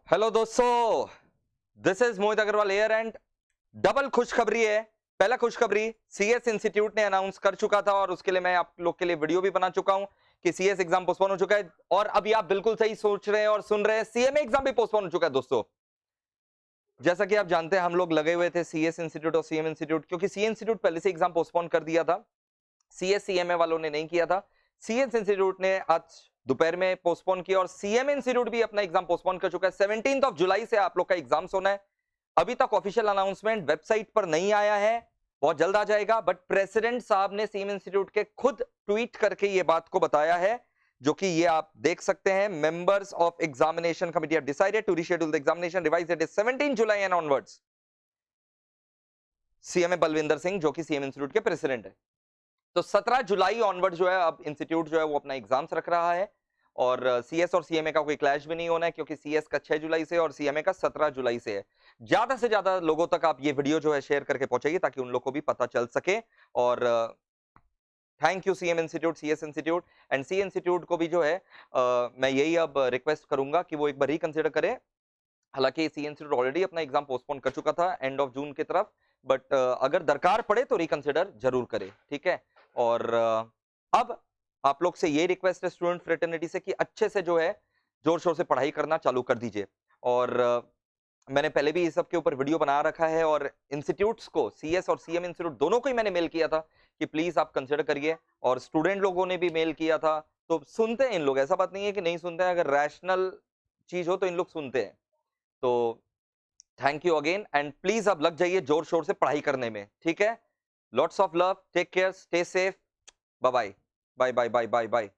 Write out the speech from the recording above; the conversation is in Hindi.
हेलो दोस्तों, this is Mohit Agarwal air and double खुशखबरी है। पहला खुशखबरी सीएस इंस्टीट्यूट ने अनाउंस कर चुका था और उसके लिए मैं आप लोग के लिए वीडियो भी बना चुका हूं कि सीएस एग्जाम पोस्टपोन हो चुका है। और अभी आप बिल्कुल सही सोच रहे हैं और सुन रहे हैं, सीएमए एग्जाम भी पोस्टपोन हो चुका है। दोस्तों, जैसा कि आप जानते हैं, हम लोग लगे हुए थे सीएस इंस्टीट्यूट और सीएम इंस्टीट्यूट, क्योंकि सीए इंस्टीट्यूट पहले से एग्जाम पोस्टपोन कर दिया था, सीएस सीएमए वालों ने नहीं किया था। सीएस इंस्टीट्यूट ने आज दोपहर में पोस्टपोन किया और सीएमए इंस्टीट्यूट भी अपना एग्जाम पोस्टपोन कर चुका है। 17 जुलाई से आप लोग का एग्जाम होना है। अभी तक ऑफिशियल अनाउंसमेंट वेबसाइट पर नहीं आया है, बहुत जल्द आ जाएगा। बट प्रेसिडेंट साहब ने सीएम इंस्टीट्यूट के खुद ट्वीट करके ये बात को बताया है, जो कि ये आप देख सकते हैं। Members of examination committee have decided to reschedule the examination, revise it is 17 July and onwards. CMA Balwinder Singh, जो कि सीएम इंस्टीट्यूट के प्रेसिडेंट है, तो 17 जुलाई ऑनवर्ड जो है अब इंस्टीट्यूट जो है वो अपना एग्जाम्स रख रहा है। और सीएस और सीएमए का कोई क्लैश भी नहीं होना है, क्योंकि सीएस का 6 जुलाई से और सीएमए का 17 जुलाई से है। ज्यादा से ज्यादा लोगों तक आप ये वीडियो जो है शेयर करके पहुंचाइए, ताकि उन लोगों को भी पता चल सके। और thank you CM institute, CS institute and C institute को भी जो है मैं यही अब रिक्वेस्ट करूंगा कि वो एक बार रिकंसिडर करें। हालांकि सी इंस्टीट्यूट ऑलरेडी अपना एग्जाम पोस्टपोन कर चुका था एंड ऑफ जून की तरफ, बट अगर दरकार पड़े तो रिकंसिडर जरूर करें, ठीक है। और अब आप लोग से ये रिक्वेस्ट है स्टूडेंट फ्रेटर्निटी से कि अच्छे से जो है जोर शोर से पढ़ाई करना चालू कर दीजिए। और मैंने पहले भी इस सब के ऊपर वीडियो बना रखा है और इंस्टीट्यूट्स को, सीएस और सीएम इंस्टीट्यूट दोनों को ही मैंने मेल किया था कि प्लीज आप कंसिडर करिए। और स्टूडेंट लोगों ने भी मेल किया था, तो सुनते हैं इन लोग, ऐसा बात नहीं है कि नहीं सुनते हैं। अगर रैशनल चीज हो तो इन लोग सुनते हैं। तो thank you again and please अब लग जाइए जोर शोर से पढ़ाई करने में, ठीक है। Lots of love, take care, stay safe, bye bye bye bye bye bye bye.